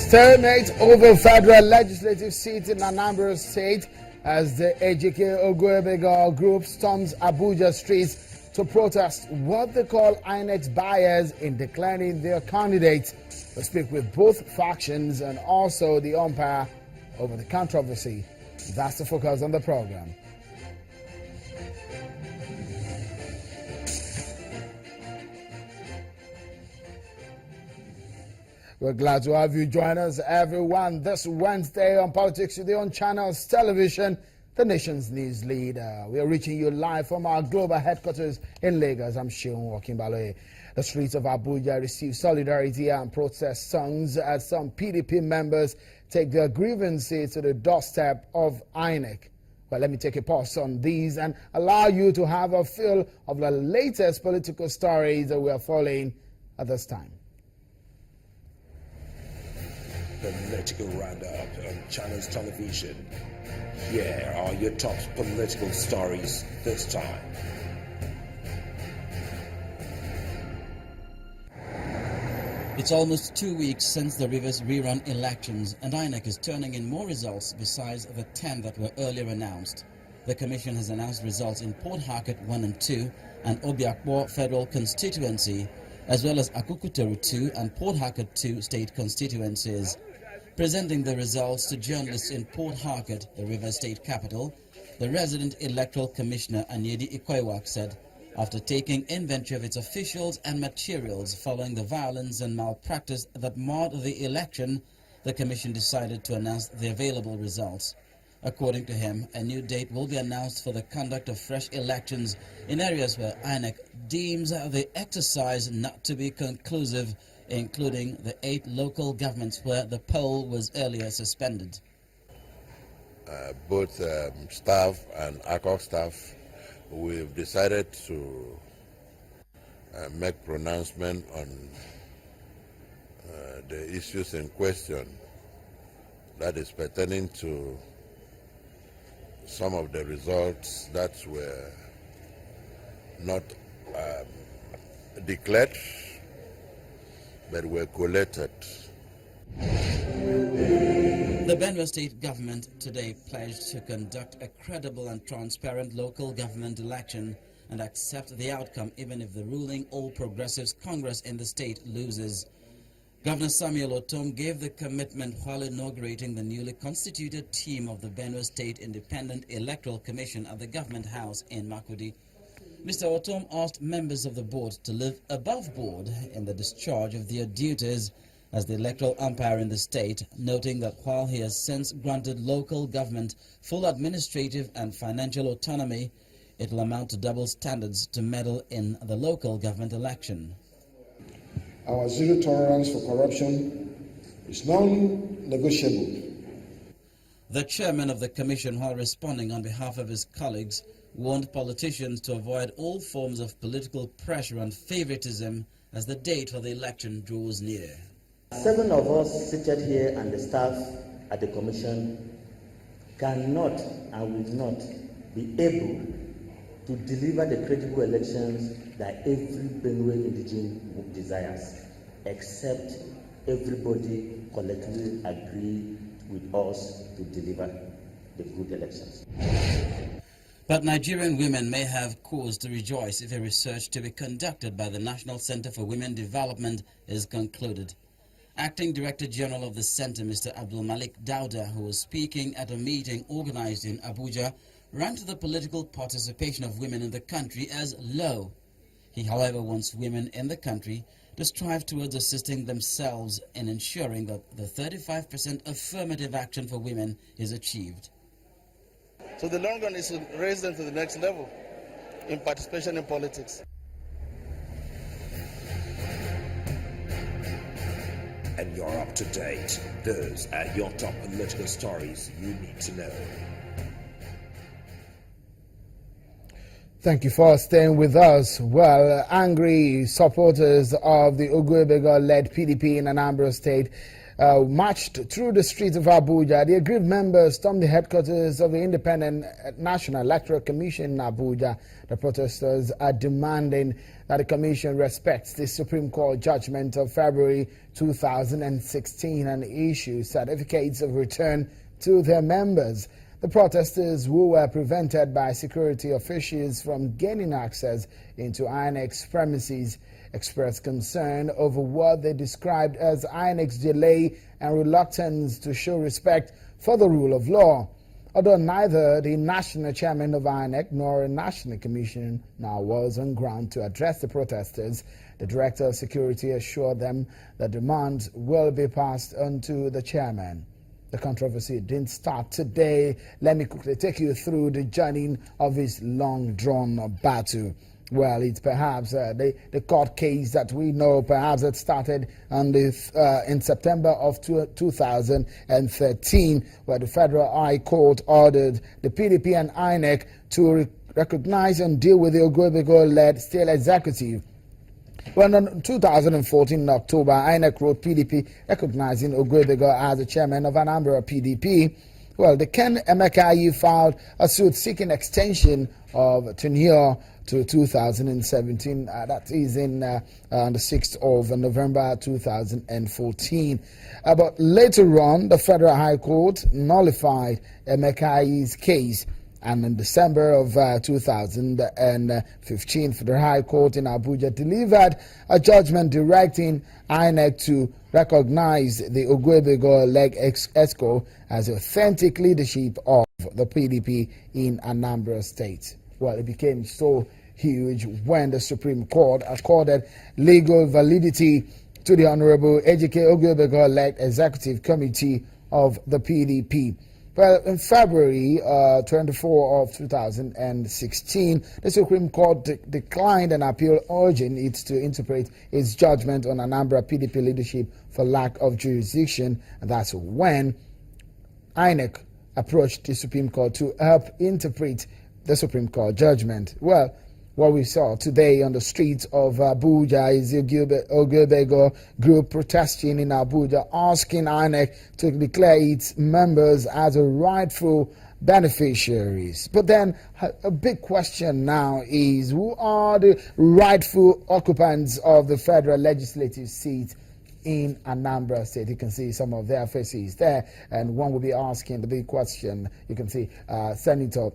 Stalemate over federal legislative seat in Anambra State as the Ejike Ogwebega group storms Abuja streets to protest what they call INEC's bias in declaring their candidates. We speak with both factions and also the umpire over the controversy. That's the focus on the program. We're glad to have you join us, everyone, this Wednesday on Politics Today on Channels Television, the nation's news leader. We are reaching you live from our global headquarters in Lagos. I'm Sheon Wakimbaloye. The streets of Abuja receive solidarity and protest songs as some PDP members take their grievances to the doorstep of INEC. Well, let me take a pause on these and allow you to have a feel of the latest political stories that we are following at this time. Political roundup on Channels Television. Here are your top political stories this time. It's almost 2 weeks since the Rivers rerun elections, and INEC is turning in more results besides the 10 that were earlier announced. The Commission has announced results in Port Harcourt 1 and 2 and Obiakpo Federal Constituency, as well as Akukuteru 2 and Port Harcourt 2 state constituencies. Presenting the results to journalists in Port Harcourt, the River State capital, the resident electoral commissioner Anyedi Ikoiwak said, after taking inventory of its officials and materials following the violence and malpractice that marred the election, the commission decided to announce the available results. According to him, a new date will be announced for the conduct of fresh elections in areas where INEC deems the exercise not to be conclusive, including the 8 local governments where the poll was earlier suspended. Both staff and ACOC staff, we've decided to make pronouncement on the issues in question that is pertaining to some of the results that were not declared but were collated. The Benue State government today pledged to conduct a credible and transparent local government election and accept the outcome even if the ruling All Progressives Congress in the state loses. Governor Samuel Otom gave the commitment while inaugurating the newly constituted team of the Benue State Independent Electoral Commission at the Government House in Makurdi. Mr. Otom asked members of the board to live above board in the discharge of their duties as the electoral umpire in the state, noting that while he has since granted local government full administrative and financial autonomy, it will amount to double standards to meddle in the local government election. Our zero tolerance for corruption is non-negotiable. The chairman of the commission, while responding on behalf of his colleagues, warned politicians to avoid all forms of political pressure and favoritism as the date for the election draws near. 7 of us seated here and the staff at the commission cannot and will not be able to deliver the credible elections that every Benue indigene desires, except everybody collectively agree with us to deliver the good elections. But Nigerian women may have cause to rejoice if a research to be conducted by the National Center for Women Development is concluded. Acting Director General of the Center, Mr. Abdul Malik Dauda, who was speaking at a meeting organized in Abuja, ranked the political participation of women in the country as low. He, however, wants women in the country to strive towards assisting themselves in ensuring that the 35% affirmative action for women is achieved. So the long run is to raise them to the next level in participation in politics. And you're up to date. Those are your top political stories you need to know. Thank you for staying with us. Well, angry supporters of the Ogwebega-led PDP in Anambra State marched through the streets of Abuja. The aggrieved members stormed the headquarters of the Independent National Electoral Commission in Abuja. The protesters are demanding that the commission respects the Supreme Court judgment of February 2016 and issue certificates of return to their members. The protesters, who were prevented by security officials from gaining access into INEC's premises, expressed concern over what they described as INEC's delay and reluctance to show respect for the rule of law. Although neither the national chairman of INEC nor a national commission now was on ground to address the protesters, the director of security assured them that demands will be passed on to the chairman. The controversy didn't start today. Let me quickly take you through the journey of this long-drawn battle. Well, it's perhaps the court case that we know perhaps it started on in September of 2013, where the Federal High Court ordered the PDP and INEC to recognize and deal with the Ogwebego-led state executive. Well, in 2014, in October, INEC wrote PDP recognizing Ogwebego as the chairman of Anambra PDP. Well, the Ken Emeka filed a suit seeking extension of tenure to 2017. That is on the 6th of November 2014. But later on, the Federal High Court nullified Emeka's case. And in December of 2015, the High Court in Abuja delivered a judgment directing INEC to recognize the Ogwebego-led S.Court as authentic leadership of the PDP in Anambra State. Well, it became so huge when the Supreme Court accorded legal validity to the Honorable Ejike Ogwebego-led Executive Committee of the PDP. Well, in February 24 of 2016, the Supreme Court declined an appeal urging it to interpret its judgment on Anambra PDP leadership for lack of jurisdiction. And that's when INEC approached the Supreme Court to help interpret the Supreme Court judgment. Well, what we saw today on the streets of Abuja is the Ogwebego group protesting in Abuja, asking INEC to declare its members as a rightful beneficiaries. But then a big question now is, who are the rightful occupants of the federal legislative seat in Anambra State? You can see some of their faces there, and one will be asking the big question. You can see Senator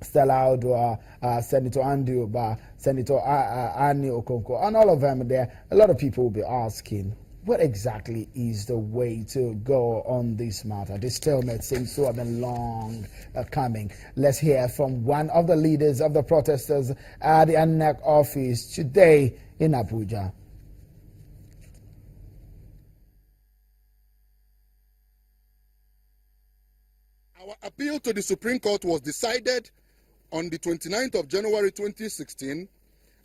Stella Odua, Senator Andy Oba, Senator Annie Okonkwo, and all of them there. A lot of people will be asking, what exactly is the way to go on this matter? This stalemate seems to have been long coming. Let's hear from one of the leaders of the protesters at the INEC office today in Abuja. Our appeal to the Supreme Court was decided on the 29th of January 2016,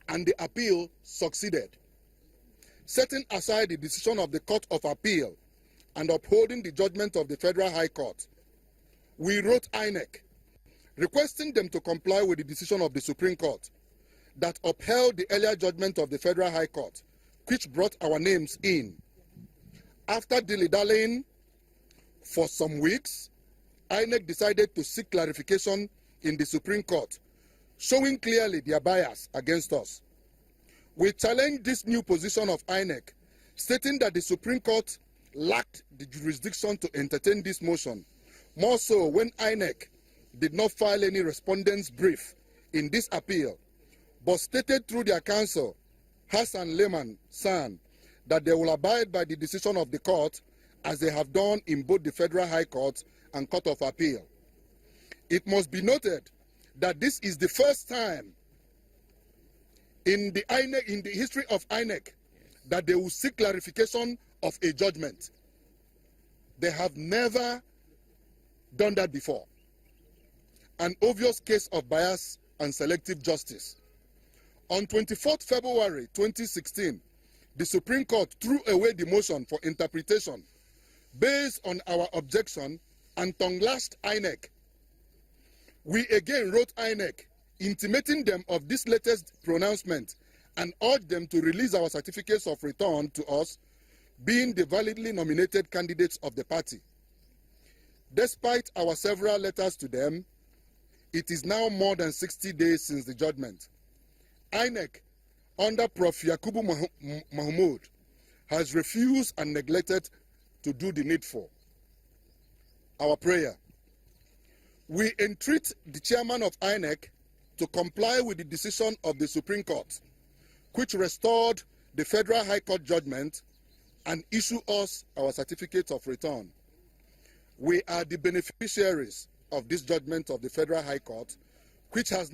and the appeal succeeded. Setting aside the decision of the Court of Appeal and upholding the judgment of the Federal High Court, we wrote INEC, requesting them to comply with the decision of the Supreme Court that upheld the earlier judgment of the Federal High Court, which brought our names in. After dilly-dallying for some weeks, INEC decided to seek clarification in the Supreme Court, showing clearly their bias against us. We challenged this new position of INEC, stating that the Supreme Court lacked the jurisdiction to entertain this motion, more so when INEC did not file any respondent's brief in this appeal, but stated through their counsel, Hassan Lehman San, that they will abide by the decision of the court as they have done in both the Federal High Court and Court of Appeal. It must be noted that this is the first time in the history of INEC that they will seek clarification of a judgment. They have never done that before. An obvious case of bias and selective justice. On 24th February 2016, the Supreme Court threw away the motion for interpretation based on our objection and tongue-lashed INEC. We again wrote INEC, intimating them of this latest pronouncement and urged them to release our certificates of return to us, being the validly nominated candidates of the party. Despite our several letters to them, it is now more than 60 days since the judgment. INEC, under Prof. Yakubu Mahmoud, has refused and neglected to do the needful. Our prayer: we entreat the chairman of INEC to comply with the decision of the Supreme Court, which restored the Federal High Court judgment and issue us our certificate of return. We are the beneficiaries of this judgment of the Federal High Court, which has